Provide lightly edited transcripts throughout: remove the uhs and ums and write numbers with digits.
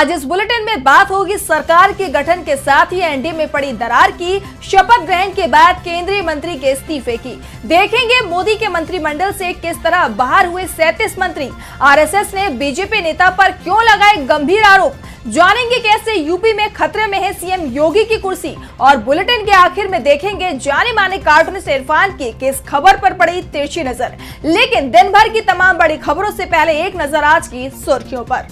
आज इस बुलेटिन में बात होगी सरकार के गठन के साथ ही एनडीए में पड़ी दरार की, शपथ ग्रहण के बाद केंद्रीय मंत्री के इस्तीफे की। देखेंगे मोदी के मंत्रिमंडल से किस तरह बाहर हुए 37 मंत्री, आरएसएस ने बीजेपी नेता पर क्यों लगाए गंभीर आरोप, जानेंगे कैसे यूपी में खतरे में है सीएम योगी की कुर्सी, और बुलेटिन के आखिर में देखेंगे जाने माने कार्टूनिस्ट इरफान की किस खबर पर पड़ी तिरछी नजर। लेकिन दिन भर की तमाम बड़ी खबरों से पहले एक नजर आज की सुर्खियों पर।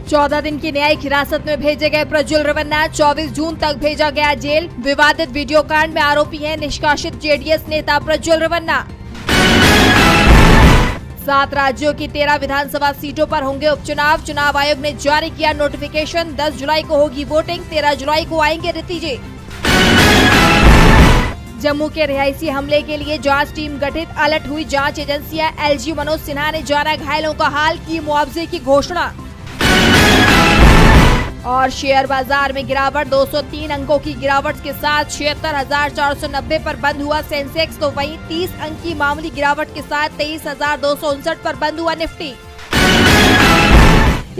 14 दिन की न्यायिक हिरासत में भेजे गए प्रज्वल रेवन्ना 24 जून तक भेजा गया जेल। विवादित वीडियो कांड में आरोपी है निष्कासित जेडीएस नेता प्रज्वल रेवन्ना। 7 राज्यों की 13 विधानसभा सीटों पर होंगे उपचुनाव। चुनाव आयोग ने जारी किया नोटिफिकेशन। 10 जुलाई को होगी वोटिंग, 13 जुलाई को आएंगे नतीजे। जम्मू के रिहायशी हमले के लिए जांच टीम गठित, अलर्ट हुई जांच एजेंसियां। एलजी मनोज सिन्हा ने जाना घायलों का हाल, की मुआवजे की घोषणा। और शेयर बाजार में गिरावट, 203 अंकों की गिरावट के साथ 76,490 पर बंद हुआ सेंसेक्स, तो वहीं 30 अंक की मामूली गिरावट के साथ 23,259 पर बंद हुआ निफ्टी।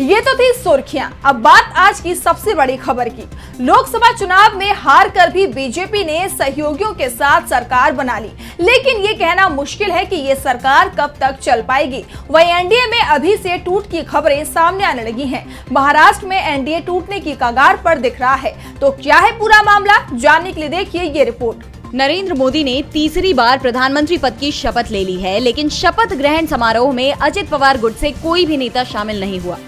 ये तो थी सुर्खियां। अब बात आज की सबसे बड़ी खबर की। लोकसभा चुनाव में हार कर भी बीजेपी ने सहयोगियों के साथ सरकार बना ली, लेकिन ये कहना मुश्किल है कि ये सरकार कब तक चल पाएगी। वहीं एनडीए में अभी से टूट की खबरें सामने आने लगी हैं। महाराष्ट्र में एनडीए टूटने की कगार पर दिख रहा है। तो क्या है पूरा मामला, जानने के लिए देखिए ये रिपोर्ट। नरेंद्र मोदी ने तीसरी बार प्रधानमंत्री पद की शपथ ले ली है, लेकिन शपथ ग्रहण समारोह में अजित पवार गुट से कोई भी नेता शामिल नहीं हुआ।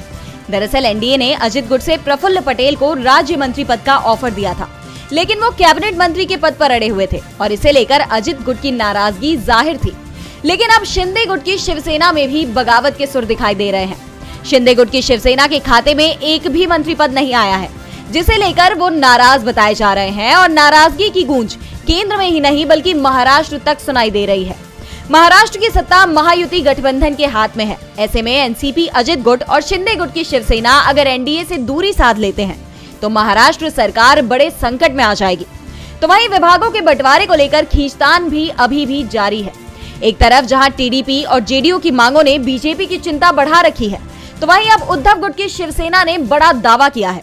दरअसल एनडीए ने अजित गुट से प्रफुल्ल पटेल को राज्य मंत्री पद का ऑफर दिया था, लेकिन वो कैबिनेट मंत्री के पद पर अड़े हुए थे और इसे लेकर अजित गुट की नाराजगी जाहिर थी। लेकिन अब शिंदे गुट की शिवसेना में भी बगावत के सुर दिखाई दे रहे हैं। शिंदे गुट की शिवसेना के खाते में एक भी मंत्री पद नहीं आया है, जिसे लेकर वो नाराज बताए जा रहे हैं और नाराजगी की गूंज केंद्र में ही नहीं बल्कि महाराष्ट्र तक सुनाई दे रही है। महाराष्ट्र की सत्ता महायुति गठबंधन के हाथ में है। ऐसे में एनसीपी, अजित गुट और शिंदे गुट की शिवसेना अगर एनडीए से दूरी साध लेते हैं तो महाराष्ट्र सरकार बड़े संकट में आ जाएगी। तो वहीं विभागों के बंटवारे को लेकर खींचतान भी अभी भी जारी है। एक तरफ जहां टीडीपी और जेडीयू की मांगों ने बीजेपी की चिंता बढ़ा रखी है, तो वहीं अब उद्धव गुट की शिवसेना ने बड़ा दावा किया है।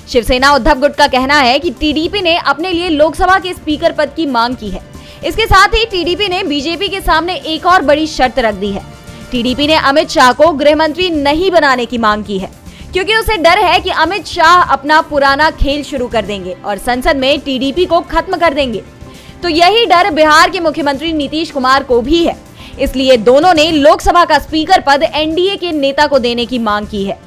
शिवसेना उद्धव गुट का कहना है कि टीडीपी ने अपने लिए लोकसभा के स्पीकर पद की मांग की है। इसके साथ ही टीडीपी ने बीजेपी के सामने एक और बड़ी शर्त रख दी है। टीडीपी ने अमित शाह को गृह मंत्री नहीं बनाने की मांग की है, क्योंकि उसे डर है कि अमित शाह अपना पुराना खेल शुरू कर देंगे और संसद में टीडीपी को खत्म कर देंगे। तो यही डर बिहार के मुख्यमंत्री नीतीश कुमार को भी है। इसलिए दोनों ने लोकसभा का स्पीकर पद एनडीए के नेता को देने की मांग की है।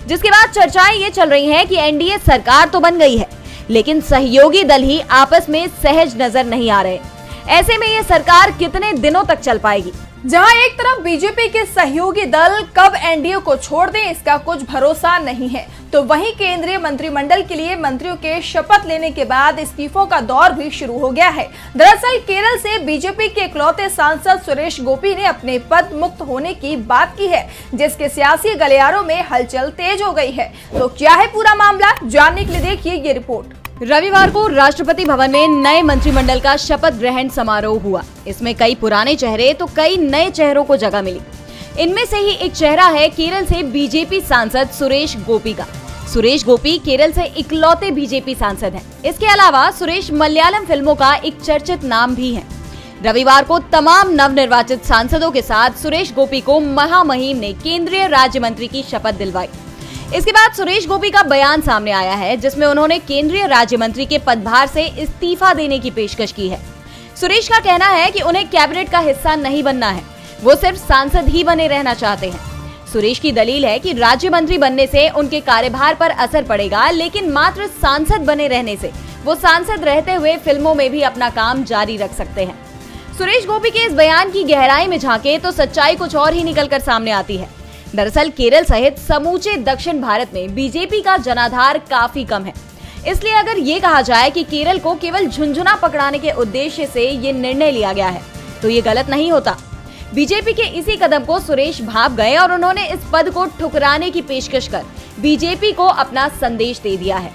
जिसके बाद चर्चाएं ये चल रही हैं कि एनडीए सरकार तो बन गई है, लेकिन सहयोगी दल ही आपस में सहज नजर नहीं आ रहे। ऐसे में ये सरकार कितने दिनों तक चल पाएगी? जहां एक तरफ बीजेपी के सहयोगी दल कब एनडीए को छोड़ दें इसका कुछ भरोसा नहीं है, तो वहीं केंद्रीय मंत्रिमंडल के लिए मंत्रियों के शपथ लेने के बाद इस्तीफों का दौर भी शुरू हो गया है। दरअसल केरल से बीजेपी के इकलौते सांसद सुरेश गोपी ने अपने पद मुक्त होने की बात की है, जिसके सियासी गलियारों में हलचल तेज हो गई है। तो क्या है पूरा मामला, जानने के लिए देखिए ये रिपोर्ट। रविवार को राष्ट्रपति भवन में नए मंत्रिमंडल का शपथ ग्रहण समारोह हुआ। इसमें कई पुराने चेहरे तो कई नए चेहरों को जगह मिली। इनमें से ही एक चेहरा है केरल से बीजेपी सांसद सुरेश गोपी का। सुरेश गोपी केरल से इकलौते बीजेपी सांसद हैं। इसके अलावा सुरेश मलयालम फिल्मों का एक चर्चित नाम भी है। रविवार को तमाम नवनिर्वाचित सांसदों के साथ सुरेश गोपी को महामहिम ने केंद्रीय राज्य मंत्री की शपथ दिलवाई। इसके बाद सुरेश गोपी का बयान सामने आया है, जिसमें उन्होंने केंद्रीय राज्य मंत्री के पदभार से इस्तीफा देने की पेशकश की है। सुरेश का कहना है कि उन्हें कैबिनेट का हिस्सा नहीं बनना है, वो सिर्फ सांसद ही बने रहना चाहते हैं। सुरेश की दलील है कि राज्य मंत्री बनने से उनके कार्यभार पर असर पड़ेगा, लेकिन मात्र सांसद बने रहने से वो सांसद रहते हुए फिल्मों में भी अपना काम जारी रख सकते हैं। सुरेश गोपी के इस बयान की गहराई में झांके तो सच्चाई कुछ और ही निकलकर सामने आती है। दरअसल केरल सहित समूचे दक्षिण भारत में बीजेपी का जनाधार काफी कम है। इसलिए अगर ये कहा जाए कि केरल को केवल झुंझुना पकड़ाने के उद्देश्य से ये निर्णय लिया गया है, तो ये गलत नहीं होता। बीजेपी के इसी कदम को सुरेश भाप गए और उन्होंने इस पद को ठुकराने की पेशकश कर बीजेपी को अपना संदेश दे दिया है।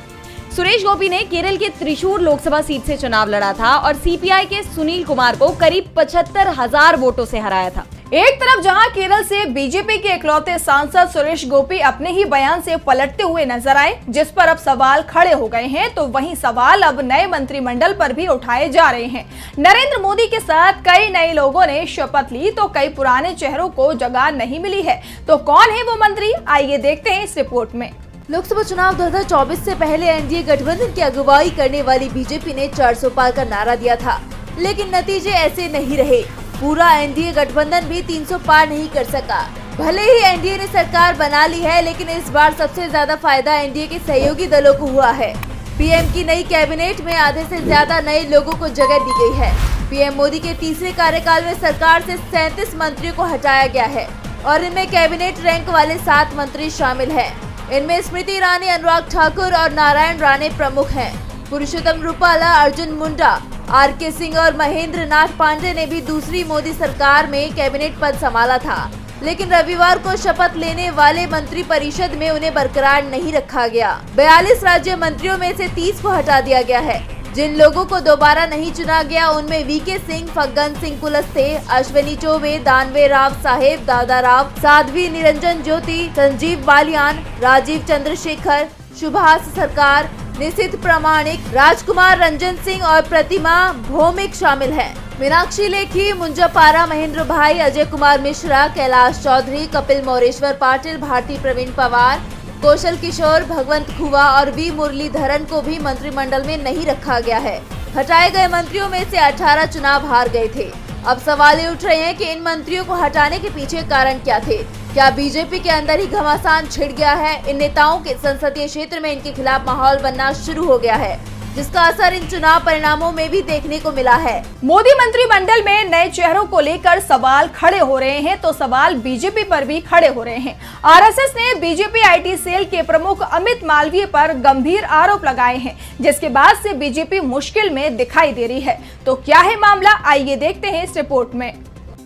सुरेश गोपी ने केरल के त्रिशूर लोकसभा सीट से चुनाव लड़ा था और सीपीआई के सुनील कुमार को करीब 75,000 वोटों से हराया था। एक तरफ जहां केरल से बीजेपी के इकलौते सांसद सुरेश गोपी अपने ही बयान से पलटते हुए नजर आए, जिस पर अब सवाल खड़े हो गए हैं, तो वहीं सवाल अब नए मंत्रिमंडल पर भी उठाए जा रहे हैं। नरेंद्र मोदी के साथ कई नए लोगों ने शपथ ली तो कई पुराने चेहरों को जगह नहीं मिली है। तो कौन है वो मंत्री, आइए देखते हैं इस रिपोर्ट में। लोकसभा चुनाव 2024 से पहले एनडीए गठबंधन की अगुवाई करने वाली बीजेपी ने 400 पार का नारा दिया था, लेकिन नतीजे ऐसे नहीं रहे। पूरा एनडीए गठबंधन भी 300 पार नहीं कर सका। भले ही एनडीए ने सरकार बना ली है, लेकिन इस बार सबसे ज्यादा फायदा एनडीए के सहयोगी दलों को हुआ है। पीएम की नई कैबिनेट में आधे से ज्यादा नए लोगों को जगह दी गई है। पीएम मोदी के तीसरे कार्यकाल में सरकार से 37 मंत्रियों को हटाया गया है और इनमें कैबिनेट रैंक वाले 7 मंत्री शामिल हैं। इनमें स्मृति ईरानी, अनुराग ठाकुर और नारायण राणे प्रमुख हैं। पुरुषोत्तम रूपाला, अर्जुन मुंडा, आरके सिंह और महेंद्र नाथ पांडे ने भी दूसरी मोदी सरकार में कैबिनेट पद संभाला था, लेकिन रविवार को शपथ लेने वाले मंत्री परिषद में उन्हें बरकरार नहीं रखा गया। 42 राज्य मंत्रियों में से 30 को हटा दिया गया है। जिन लोगों को दोबारा नहीं चुना गया उनमें वीके सिंह, फग्गन सिंह कुलस्ते, अश्विनी चौबे, दानवे राव साहेब, दादा राव, साध्वी निरंजन ज्योति, संजीव बालियान, राजीव चंद्रशेखर, सुभाष सरकार, निशित प्रामाणिक, राजकुमार रंजन सिंह और प्रतिमा भौमिक शामिल हैं। मीनाक्षी लेखी, मुंजापारा महेंद्र भाई, अजय कुमार मिश्रा, कैलाश चौधरी, कपिल मोरेश्वर पाटिल, भारती प्रवीण पवार, कौशल किशोर, भगवंत खुआ और वी मुरलीधरन को भी मंत्रिमंडल में नहीं रखा गया है। हटाए गए मंत्रियों में से 18 चुनाव हार गए थे। अब सवाल ये उठ रहे हैं कि इन मंत्रियों को हटाने के पीछे कारण क्या थे। क्या बीजेपी के अंदर ही घमासान छिड़ गया है? इन नेताओं के संसदीय क्षेत्र में इनके खिलाफ माहौल बनना शुरू हो गया है, जिसका असर इन चुनाव परिणामों में भी देखने को मिला है। मोदी मंत्रिमंडल में नए चेहरों को लेकर सवाल खड़े हो रहे हैं, तो सवाल बीजेपी पर भी खड़े हो रहे हैं। आरएसएस ने बीजेपी आईटी सेल के प्रमुख अमित मालवीय पर गंभीर आरोप लगाए हैं, जिसके बाद से बीजेपी मुश्किल में दिखाई दे रही है। तो क्या है मामला, आइए देखते हैं इस रिपोर्ट में।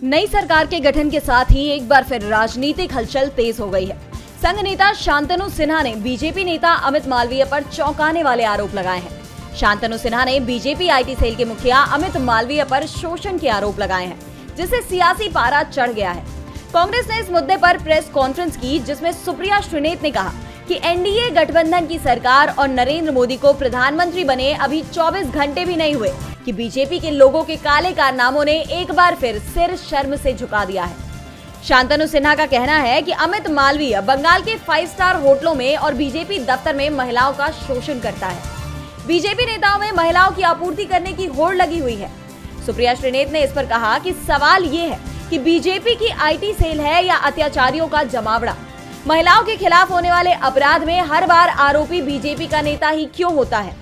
नई सरकार के गठन के साथ ही एक बार फिर राजनीतिक हलचल तेज हो गई है। संघ नेता शांतनु सिन्हा ने बीजेपी नेता अमित मालवीय पर चौंकाने वाले आरोप लगाए हैं। शांतनु सिन्हा ने बीजेपी आईटी सेल के मुखिया अमित मालवीय पर शोषण के आरोप लगाए हैं, जिससे सियासी पारा चढ़ गया है। कांग्रेस ने इस मुद्दे पर प्रेस कॉन्फ्रेंस की, जिसमें सुप्रिया श्रीनेत ने कहा कि एनडीए गठबंधन की सरकार और नरेंद्र मोदी को प्रधानमंत्री बने अभी 24 घंटे भी नहीं हुए कि बीजेपी के लोगों के काले कारनामों ने एक बार फिर सिर शर्म से झुका दिया है। शांतनु सिन्हा का कहना है कि अमित मालवीय बंगाल के 5 स्टार होटलों में और बीजेपी दफ्तर में महिलाओं का शोषण करता है। बीजेपी नेताओं में महिलाओं की आपूर्ति करने की होड़ लगी हुई है। सुप्रिया श्रीनेत ने इस पर कहा कि सवाल ये है कि बीजेपी की आईटी सेल है या अत्याचारियों का जमावड़ा। महिलाओं के खिलाफ होने वाले अपराध में हर बार आरोपी बीजेपी का नेता ही क्यों होता है?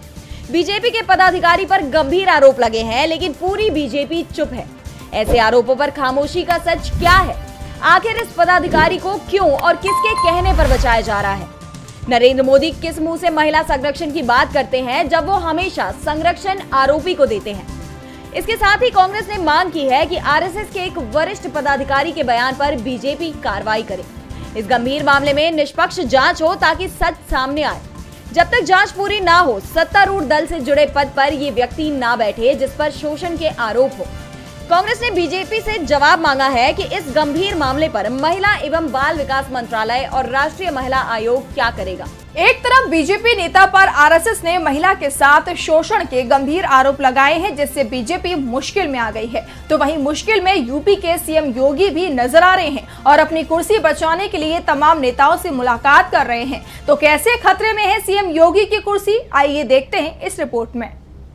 बीजेपी के पदाधिकारी पर गंभीर आरोप लगे हैं, लेकिन पूरी बीजेपी चुप है। ऐसे आरोपों पर खामोशी का सच क्या है? आखिर इस पदाधिकारी को क्यों और किसके कहने पर बचाया जा रहा है? नरेंद्र मोदी किस मुंह से महिला संरक्षण की बात करते हैं, जब वो हमेशा संरक्षण आरोपी को देते हैं? इसके साथ ही कांग्रेस ने मांग की है कि आरएसएस के एक वरिष्ठ पदाधिकारी के बयान पर बीजेपी कार्रवाई करे। इस गंभीर मामले में निष्पक्ष जांच हो ताकि सच सामने आए। जब तक जांच पूरी ना हो, सत्तारूढ़ दल से जुड़े पद पर ये व्यक्ति ना बैठे जिस पर शोषण के आरोप हो। कांग्रेस ने बीजेपी से जवाब मांगा है कि इस गंभीर मामले पर महिला एवं बाल विकास मंत्रालय और राष्ट्रीय महिला आयोग क्या करेगा। एक तरफ बीजेपी नेता पर आरएसएस ने महिला के साथ शोषण के गंभीर आरोप लगाए हैं, जिससे बीजेपी मुश्किल में आ गई है, तो वहीं मुश्किल में यूपी के सीएम योगी भी नजर आ रहे हैं और अपनी कुर्सी बचाने के लिए तमाम नेताओं से मुलाकात कर रहे हैं। तो कैसे खतरे में है सीएम योगी की कुर्सी, आइए देखते हैं इस रिपोर्ट में।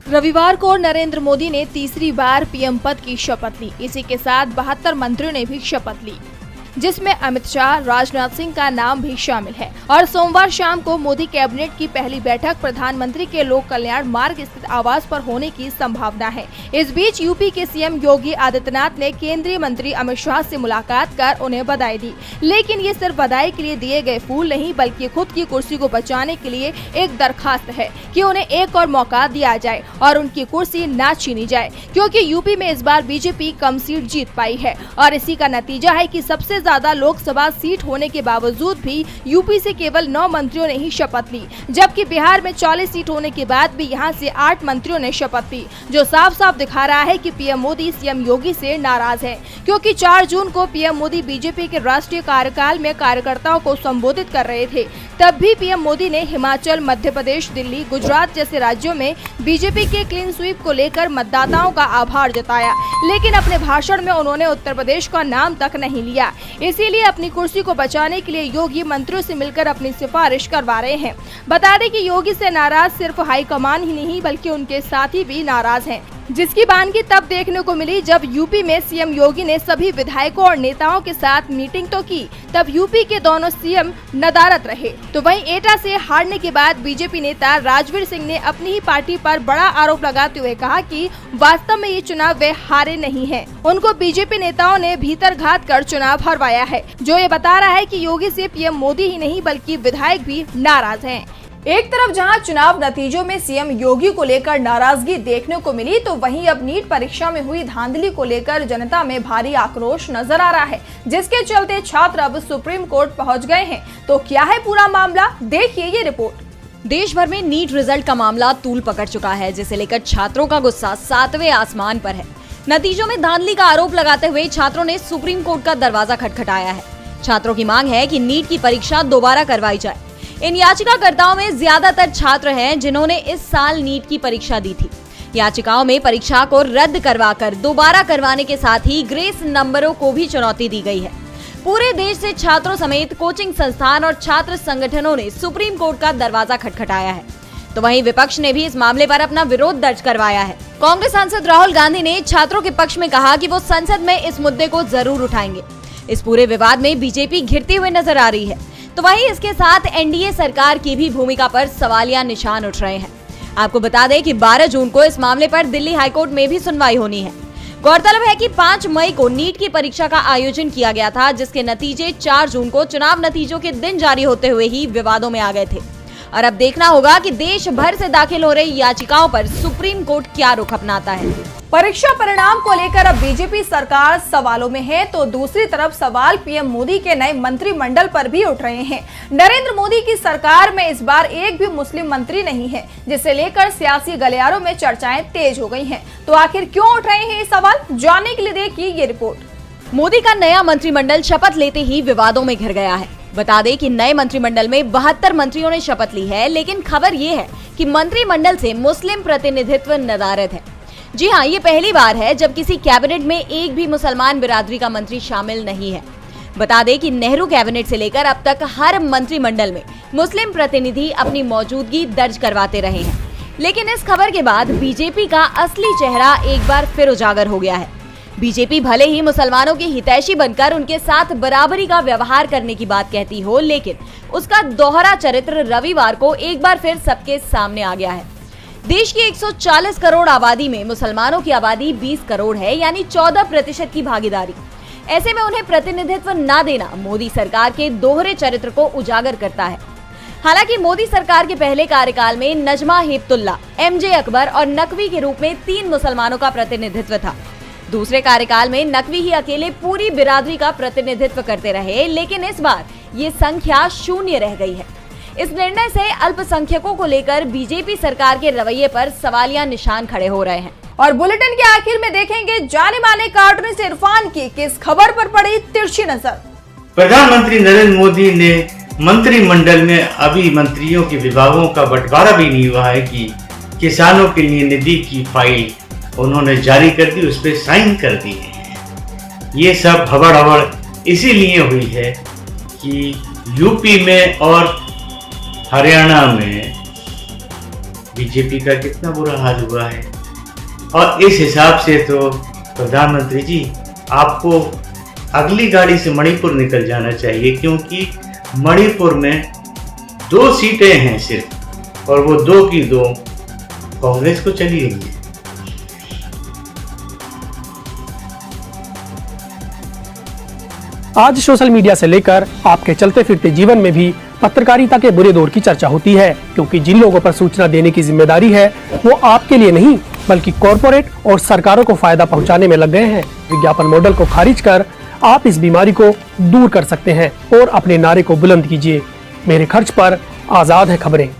रविवार को नरेंद्र मोदी ने तीसरी बार पीएम पद की शपथ ली। इसी के साथ 72 मंत्रियों ने भी शपथ ली, जिसमें अमित शाह, राजनाथ सिंह का नाम भी शामिल है। और सोमवार शाम को मोदी कैबिनेट की पहली बैठक प्रधानमंत्री के लोक कल्याण मार्ग स्थित आवास पर होने की संभावना है। इस बीच यूपी के सीएम योगी आदित्यनाथ ने केंद्रीय मंत्री अमित शाह से मुलाकात कर उन्हें बधाई दी, लेकिन ये सिर्फ बधाई के लिए दिए गए फूल नहीं, बल्कि खुद की कुर्सी को बचाने के लिए एक दरखास्त है कि उन्हें एक और मौका दिया जाए और उनकी कुर्सी ना छीनी जाए, क्योंकि यूपी में इस बार बीजेपी कम सीट जीत पाई है और इसी का नतीजा है कि सबसे ज्यादा लोकसभा सीट होने के बावजूद भी यूपी से केवल 9 मंत्रियों ने ही शपथ ली, जबकि बिहार में 40 सीट होने के बाद भी यहां से 8 मंत्रियों ने शपथ ली, जो साफ साफ दिखा रहा है कि पीएम मोदी सीएम योगी से नाराज है। क्योंकि 4 जून को पीएम मोदी बीजेपी के राष्ट्रीय कार्यकाल में कार्यकर्ताओं को संबोधित कर रहे थे, तब भी पीएम मोदी ने हिमाचल, मध्य प्रदेश, दिल्ली, गुजरात जैसे राज्यों में बीजेपी के क्लीन स्वीप को लेकर मतदाताओं का आभार जताया, लेकिन अपने भाषण में उन्होंने उत्तर प्रदेश का नाम तक नहीं लिया। इसीलिए अपनी कुर्सी को बचाने के लिए योगी मंत्रियों से मिलकर अपनी सिफारिश करवा रहे हैं। बता दें कि योगी से नाराज सिर्फ हाईकमान ही नहीं बल्कि उनके साथी भी नाराज हैं, जिसकी बानगी तब देखने को मिली जब यूपी में सीएम योगी ने सभी विधायकों और नेताओं के साथ मीटिंग तो की, तब यूपी के दोनों सीएम नदारद रहे। तो वहीं एटा से हारने के बाद बीजेपी नेता राजवीर सिंह ने अपनी ही पार्टी पर बड़ा आरोप लगाते हुए कहा कि वास्तव में ये चुनाव वे हारे नहीं हैं। उनको बीजेपी नेताओं ने भीतर घात कर चुनाव हरवाया है, जो ये बता रहा है कि योगी से पीएम मोदी ही नहीं बल्कि विधायक भी नाराज हैं। एक तरफ जहां चुनाव नतीजों में सीएम योगी को लेकर नाराजगी देखने को मिली, तो वहीं अब नीट परीक्षा में हुई धांधली को लेकर जनता में भारी आक्रोश नजर आ रहा है, जिसके चलते छात्र अब सुप्रीम कोर्ट पहुंच गए हैं। तो क्या है पूरा मामला, देखिए ये रिपोर्ट। देश भर में नीट रिजल्ट का मामला तूल पकड़ चुका है, जिसे लेकर छात्रों का गुस्सा 7वें आसमान पर है। नतीजों में धांधली का आरोप लगाते हुए छात्रों ने सुप्रीम कोर्ट का दरवाजा खटखटाया है। छात्रों की मांग है कि नीट की परीक्षा दोबारा करवाई जाए। इन याचिकाकर्ताओं में ज्यादातर छात्र हैं जिन्होंने इस साल नीट की परीक्षा दी थी। याचिकाओं में परीक्षा को रद्द करवाकर दोबारा करवाने के साथ ही ग्रेस नंबरों को भी चुनौती दी गई है। पूरे देश से छात्रों समेत कोचिंग संस्थान और छात्र संगठनों ने सुप्रीम कोर्ट का दरवाजा खटखटाया है। तो वहीं विपक्ष ने भी इस मामले पर अपना विरोध दर्ज करवाया है। कांग्रेस सांसद राहुल गांधी ने छात्रों के पक्ष में कहा कि वो संसद में इस मुद्दे को जरूर उठाएंगे। इस पूरे विवाद में बीजेपी घिरती हुई नजर आ रही है। तो वहीं इसके साथ एनडीए सरकार की भी भूमिका पर सवालिया निशान उठ रहे हैं। आपको बता दें कि 12 जून को इस मामले पर दिल्ली हाईकोर्ट में भी सुनवाई होनी है। गौरतलब है कि 5 मई को नीट की परीक्षा का आयोजन किया गया था, जिसके नतीजे 4 जून को चुनाव नतीजों के दिन जारी होते हुए ही विवादों में आ गए थे। और अब देखना होगा कि देश भर से दाखिल हो रही याचिकाओं पर सुप्रीम कोर्ट क्या रुख अपनाता है। परीक्षा परिणाम को लेकर अब बीजेपी सरकार सवालों में है, तो दूसरी तरफ सवाल पीएम मोदी के नए मंत्रिमंडल पर भी उठ रहे हैं। नरेंद्र मोदी की सरकार में इस बार एक भी मुस्लिम मंत्री नहीं है, जिसे लेकर सियासी गलियारों में चर्चाएं तेज हो गई हैं। तो आखिर क्यों उठ रहे हैं ये सवाल, जानने के लिए देखिए ये रिपोर्ट। मोदी का नया मंत्रिमंडल शपथ लेते ही विवादों में घिर गया है। बता दें कि नए मंत्रिमंडल में 72 मंत्रियों ने शपथ ली है, लेकिन खबर ये है कि मंत्रिमंडल से मुस्लिम प्रतिनिधित्व नदारद है। जी हाँ, ये पहली बार है जब किसी कैबिनेट में एक भी मुसलमान बिरादरी का मंत्री शामिल नहीं है। बता दें कि नेहरू कैबिनेट से लेकर अब तक हर मंत्रिमंडल में मुस्लिम प्रतिनिधि अपनी मौजूदगी दर्ज करवाते रहे हैं, लेकिन इस खबर के बाद बीजेपी का असली चेहरा एक बार फिर उजागर हो गया है। बीजेपी भले ही मुसलमानों की हितैषी बनकर उनके साथ बराबरी का व्यवहार करने की बात कहती हो, लेकिन उसका दोहरा चरित्र रविवार को एक बार फिर सबके सामने आ गया है। देश की 140 करोड़ आबादी में मुसलमानों की आबादी 20 करोड़ है, यानी 14% की भागीदारी। ऐसे में उन्हें प्रतिनिधित्व न देना मोदी सरकार के दोहरे चरित्र को उजागर करता है। हालांकि मोदी सरकार के पहले कार्यकाल में नजमा हेपतुल्ला, एमजे अकबर और नकवी के रूप में 3 मुसलमानों का प्रतिनिधित्व था। दूसरे कार्यकाल में नकवी ही अकेले पूरी बिरादरी का प्रतिनिधित्व करते रहे, लेकिन इस बार ये संख्या 0 रह गई है। इस निर्णय से अल्पसंख्यकों को लेकर बीजेपी सरकार के रवैये पर सवालिया निशान खड़े हो रहे हैं। और बुलेटिन के आखिर में देखेंगे जाने माने कार्टूनिस्ट इरफान की किस खबर पर पड़ी तिरछी नजर। प्रधानमंत्री नरेंद्र मोदी ने मंत्रिमंडल में अभी मंत्रियों के विभागों का बंटवारा भी नहीं हुआ है कि किसानों के लिए निधि की फाइल उन्होंने जारी कर दी, उस पर साइन कर दिए हैं। ये सब हबड़ इसीलिए हुई है कि यूपी में और हरियाणा में बीजेपी का कितना बुरा हाल हुआ है। और इस हिसाब से तो प्रधानमंत्री जी आपको अगली गाड़ी से मणिपुर निकल जाना चाहिए, क्योंकि मणिपुर में 2 सीटें हैं सिर्फ, और वो 2 की 2 कांग्रेस को चली गई है। आज सोशल मीडिया से लेकर आपके चलते फिरते जीवन में भी पत्रकारिता के बुरे दौर की चर्चा होती है, क्योंकि जिन लोगों पर सूचना देने की जिम्मेदारी है वो आपके लिए नहीं बल्कि कॉरपोरेट और सरकारों को फायदा पहुंचाने में लग गए हैं। विज्ञापन मॉडल को खारिज कर आप इस बीमारी को दूर कर सकते हैं और अपने नारे को बुलंद कीजिए। मेरे खर्च पर आजाद है खबरें।